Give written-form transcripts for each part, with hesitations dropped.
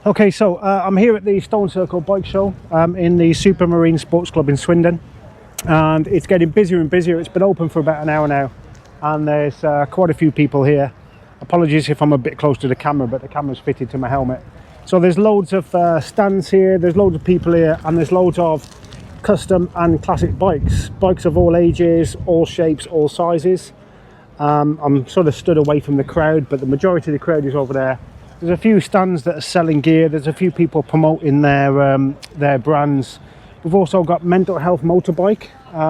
Okay, so I'm here at the Stone Circle Bike Show in the Supermarine Sports Club in Swindon, and it's getting busier and busier. It's been open for about an hour now, and there's quite a few people here. Apologies if I'm a bit close to the camera, but the camera's fitted to my helmet. So there's loads of stands here, there's loads of people here, and there's loads of custom and classic bikes of all ages, all shapes, all sizes. I'm sort of stood away from the crowd, but the majority of the crowd is over there. There's a few stands that are selling gear. There's a few people promoting their brands. We've also got Mental Health Motorbike,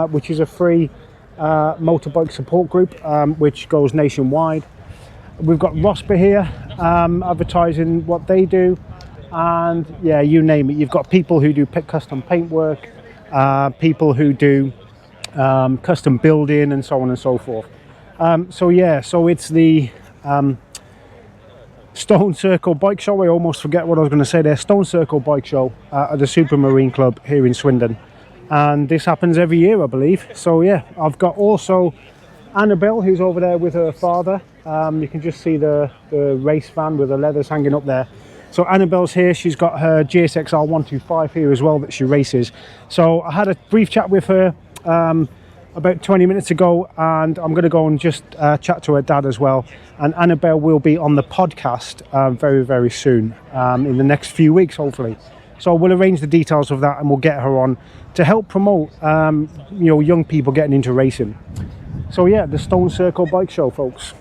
which is a free motorbike support group, which goes nationwide. We've got Rospa here, advertising what they do, and yeah, you name it. You've got people who do custom paintwork, people who do custom building, and so on and so forth. So it's the Stone Circle Bike Show. I almost forget what I was going to say there. Stone Circle Bike Show at the Supermarine Club here in Swindon, and this happens every year, I believe. So yeah, I've got also Annabelle, who's over there with her father. You can just see the race van with the leathers hanging up there. So Annabelle's here. She's got her GSXR 125 here as well that she races. So I had a brief chat with her about 20 minutes ago, and I'm going to go and just chat to her dad as well. And Annabelle will be on the podcast very, very soon, in the next few weeks, hopefully. So we'll arrange the details of that, and we'll get her on to help promote, young people getting into racing. So yeah, the Stone Circle Bike Show, folks.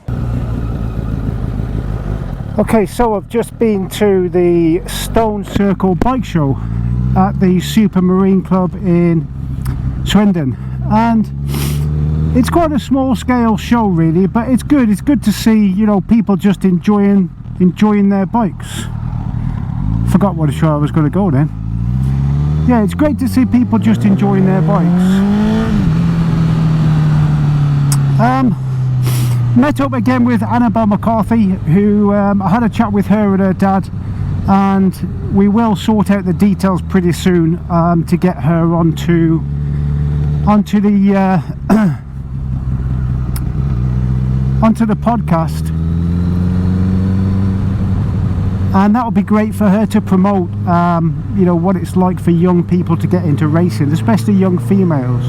Okay, so I've just been to the Stone Circle Bike Show at the Supermarine Club in Swindon, and it's quite a small scale show really, but it's good to see, people just enjoying their bikes. Forgot what show I was going to go then. Yeah, it's great to see people just enjoying their bikes. Met up again with Annabelle McCarthy, who I had a chat with her and her dad, and we will sort out the details pretty soon to get her onto the onto the podcast, and that would be great for her to promote what it's like for young people to get into racing, especially young females.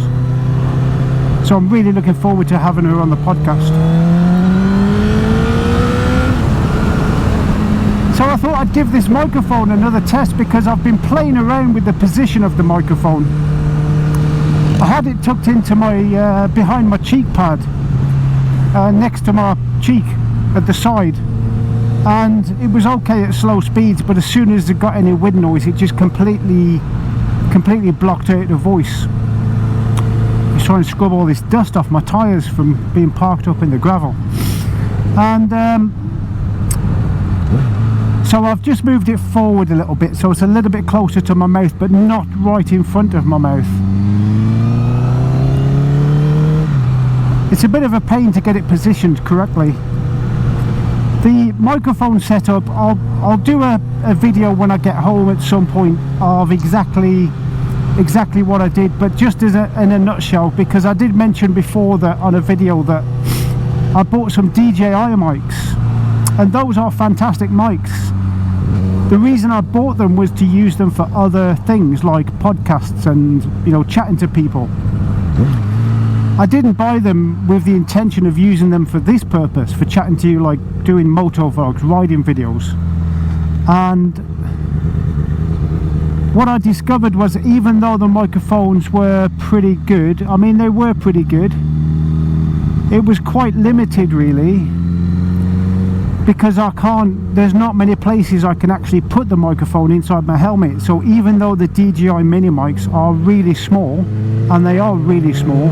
So I'm really looking forward to having her on the podcast. So I thought I'd give this microphone another test, because I've been playing around with the position of the microphone. I had it tucked into my behind my cheek pad, next to my cheek at the side, and it was okay at slow speeds, but as soon as it got any wind noise, it just completely blocked out the voice. Just trying to scrub all this dust off my tyres from being parked up in the gravel. And so I've just moved it forward a little bit, so it's a little bit closer to my mouth, but not right in front of my mouth. It's a bit of a pain to get it positioned correctly. The microphone setup, I'll do a video when I get home at some point of exactly what I did, but just in a nutshell, because I did mention before that on a video that I bought some DJI mics, and those are fantastic mics. The reason I bought them was to use them for other things like podcasts and chatting to people. I didn't buy them with the intention of using them for this purpose, for chatting to you, like doing moto vlogs, riding videos. And what I discovered was, even though the microphones were pretty good, they were pretty good, it was quite limited really, because there's not many places I can actually put the microphone inside my helmet. So even though the DJI mini mics are really small, and they are really small,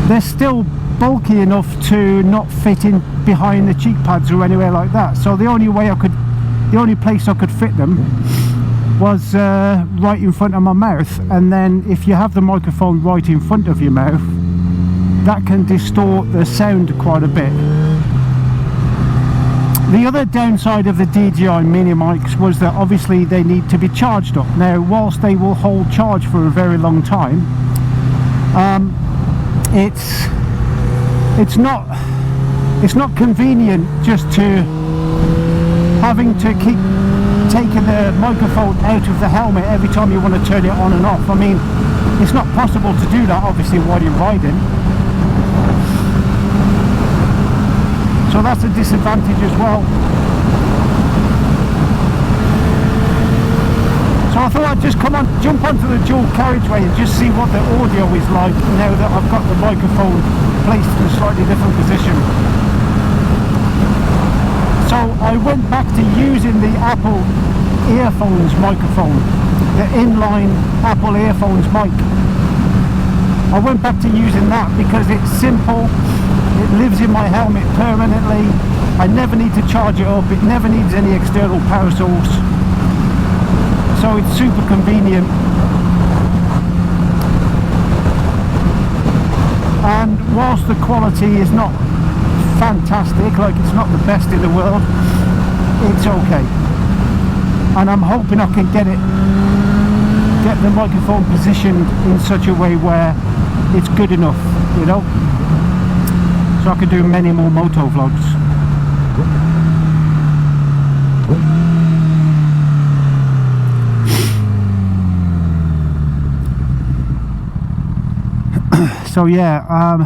they're still bulky enough to not fit in behind the cheek pads or anywhere like that. So the only place I could fit them was right in front of my mouth. And then if you have the microphone right in front of your mouth, that can distort the sound quite a bit. The other downside of the DJI mini mics was that obviously they need to be charged up. Now, whilst they will hold charge for a very long time, it's not it's not convenient just to having to keep taking the microphone out of the helmet every time you want to turn it on and off. I mean, it's not possible to do that obviously while you're riding, so that's a disadvantage as well. So I thought I'd just jump onto the dual carriageway and just see what the audio is like now that I've got the microphone placed in a slightly different position. So I went back to using the Apple earphones microphone, the inline Apple earphones mic. I went back to using that because it's simple, it lives in my helmet permanently, I never need to charge it up, it never needs any external power source, so it's super convenient. And whilst the quality is not fantastic, like it's not the best in the world, it's okay. And I'm hoping I can get the microphone positioned in such a way where it's good enough, you know, so I can do many more moto vlogs. So yeah,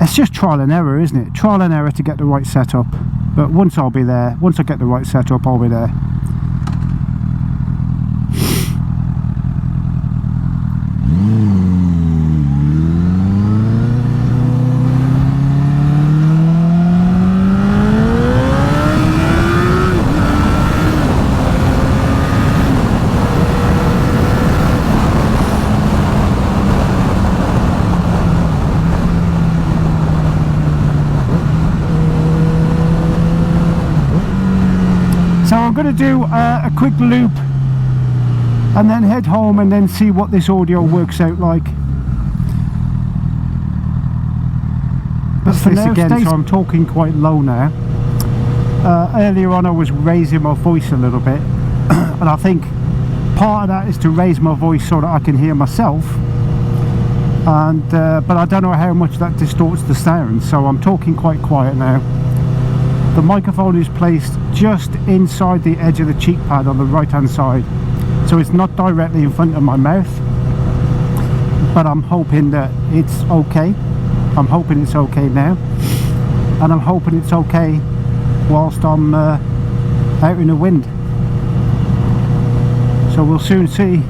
it's just trial and error, isn't it? Trial and error to get the right setup. But once I'll be there, once I get the right setup, I'll be there. So I'm going to do a quick loop and then head home and then see what this audio works out like. But for now, again, so I'm talking quite low now. Earlier on I was raising my voice a little bit and I think part of that is to raise my voice so that I can hear myself, and but I don't know how much that distorts the sound, so I'm talking quite quiet now. The microphone is placed just inside the edge of the cheek pad on the right hand side, so it's not directly in front of my mouth, but I'm hoping that it's okay. I'm hoping it's okay now, and I'm hoping it's okay whilst I'm out in the wind, so we'll soon see.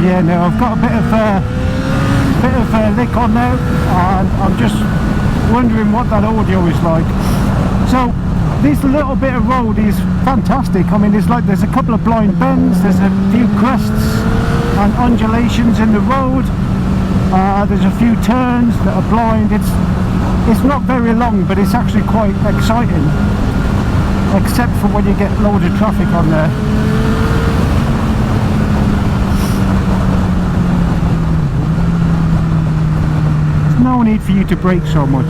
Yeah, now I've got a bit of a lick on now, and I'm just wondering what that audio is like. So this little bit of road is fantastic. I mean, there's a couple of blind bends, there's a few crests and undulations in the road, there's a few turns that are blind. It's not very long, but it's actually quite exciting, except for when you get loads of traffic on there. No need for you to brake so much.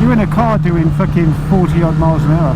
You're in a car doing fucking 40 odd miles an hour.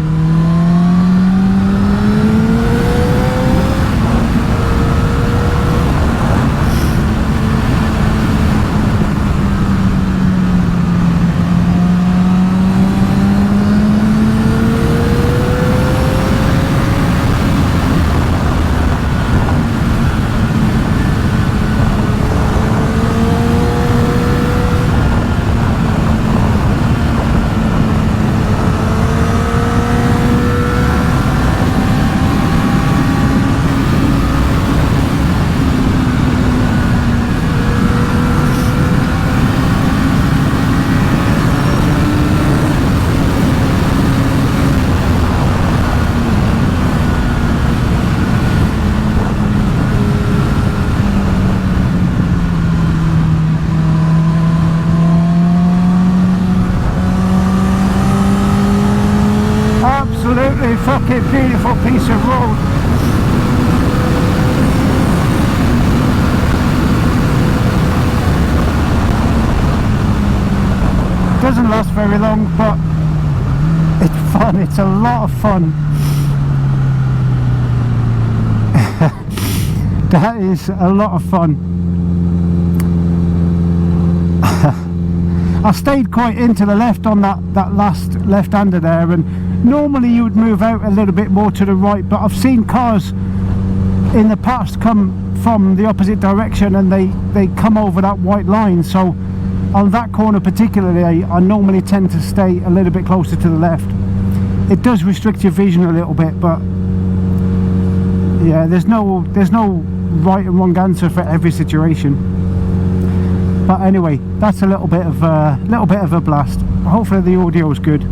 Absolutely fucking beautiful piece of road. Doesn't last very long, but it's fun. It's a lot of fun. That is a lot of fun. I stayed quite into the left on that last left-hander there, and normally you would move out a little bit more to the right, but I've seen cars in the past come from the opposite direction and they come over that white line, so on that corner particularly I normally tend to stay a little bit closer to the left. It does restrict your vision a little bit, but yeah, there's no right and wrong answer for every situation. But anyway, that's a little bit of a blast. Hopefully the audio is good.